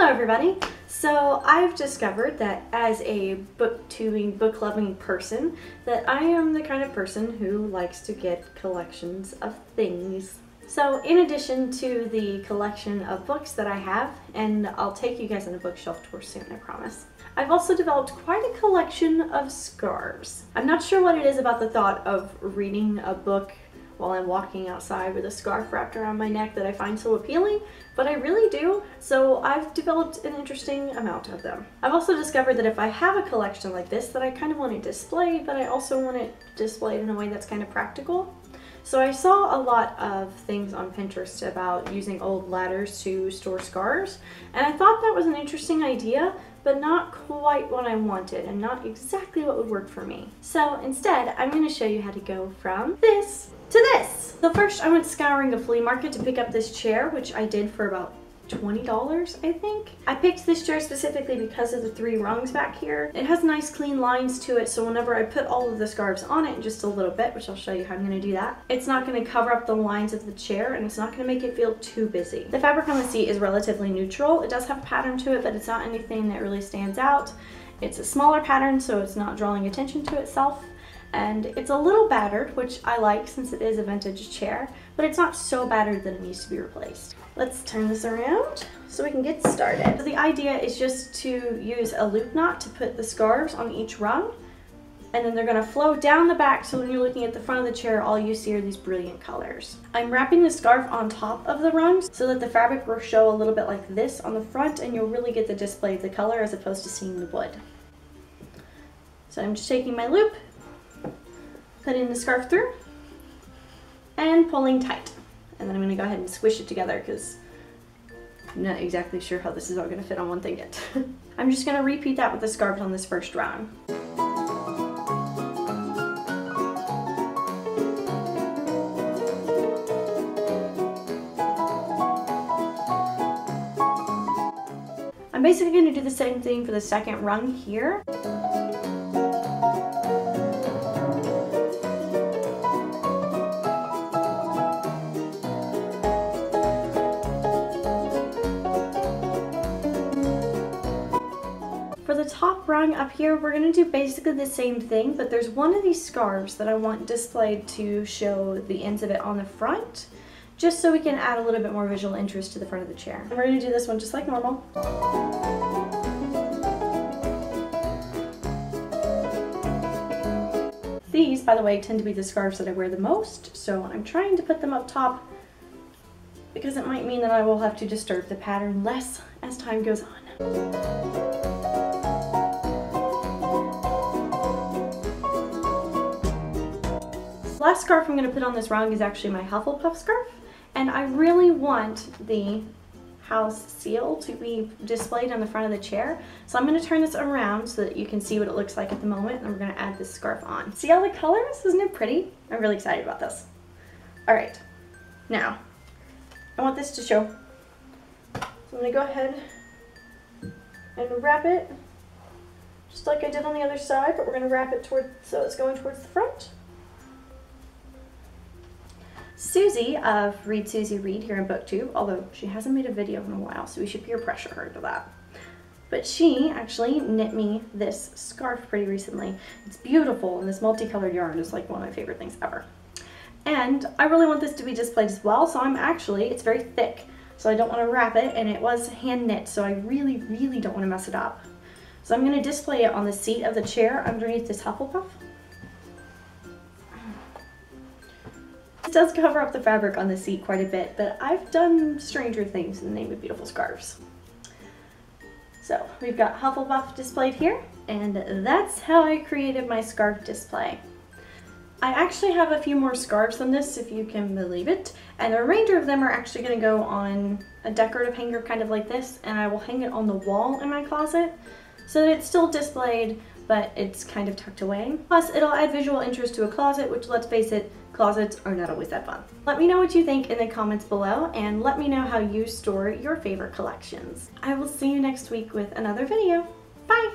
everybody. So I've discovered that as a booktubing, book-loving person, that I am the kind of person who likes to get collections of things. So in addition to the collection of books that I have, and I'll take you guys on a bookshelf tour soon, I promise, I've also developed quite a collection of scarves. I'm not sure what it is about the thought of reading a book while I'm walking outside with a scarf wrapped around my neck that I find so appealing, but I really do, so I've developed an interesting amount of them. I've also discovered that if I have a collection like this that I kind of want to display, but I also want it displayed in a way that's kind of practical. So I saw a lot of things on Pinterest about using old ladders to store scarves, and I thought that was an interesting idea, but not quite what I wanted and not exactly what would work for me. So instead, I'm going to show you how to go from this to this. So first I went scouring the flea market to pick up this chair, which I did for about $20, I think. I picked this chair specifically because of the 3 rungs back here. It has nice clean lines to it, so whenever I put all of the scarves on it in just a little bit, which I'll show you how I'm going to do that, it's not going to cover up the lines of the chair and it's not going to make it feel too busy. The fabric on the seat is relatively neutral. It does have a pattern to it, but it's not anything that really stands out. It's a smaller pattern, so it's not drawing attention to itself. And it's a little battered, which I like since it is a vintage chair, but it's not so battered that it needs to be replaced. Let's turn this around so we can get started. So the idea is just to use a loop knot to put the scarves on each rung, and then they're going to flow down the back, so when you're looking at the front of the chair, all you see are these brilliant colors. I'm wrapping the scarf on top of the rungs so that the fabric will show a little bit like this on the front, and you'll really get the display of the color as opposed to seeing the wood. So I'm just taking my loop, putting the scarf through, and pulling tight. And then I'm going to go ahead and squish it together because I'm not exactly sure how this is all going to fit on one thing yet. I'm just going to repeat that with the scarves on this first rung. I'm basically going to do the same thing for the second rung here. For the top rung up here, we're going to do basically the same thing, but there's one of these scarves that I want displayed to show the ends of it on the front, just so we can add a little bit more visual interest to the front of the chair. And we're going to do this one just like normal. These, by the way, tend to be the scarves that I wear the most, so I'm trying to put them up top because it might mean that I will have to disturb the pattern less as time goes on. The last scarf I'm going to put on this rung is actually my Hufflepuff scarf, and I really want the house seal to be displayed on the front of the chair. So I'm going to turn this around so that you can see what it looks like at the moment, and then we're going to add this scarf on. See all the colors? Isn't it pretty? I'm really excited about this. Alright, now I want this to show. So I'm going to go ahead and wrap it just like I did on the other side, but we're going to wrap it so it's going towards the front. Susie of Read Susie Read here in BookTube, although she hasn't made a video in a while, so we should peer pressure her to that. But she actually knit me this scarf pretty recently. It's beautiful, and this multicolored yarn is like one of my favorite things ever. And I really want this to be displayed as well, so it's very thick, so I don't want to wrap it, and it was hand knit, so I really, really don't want to mess it up. So I'm going to display it on the seat of the chair underneath this Hufflepuff. It does cover up the fabric on the seat quite a bit, but I've done stranger things in the name of beautiful scarves. So we've got Hufflepuff displayed here, and that's how I created my scarf display. I actually have a few more scarves than this, if you can believe it, and the remainder of them are actually going to go on a decorative hanger kind of like this, and I will hang it on the wall in my closet so that it's still displayed, but it's kind of tucked away. Plus, it'll add visual interest to a closet, which, let's face it, closets are not always that fun. Let me know what you think in the comments below, and let me know how you store your favorite collections. I will see you next week with another video. Bye!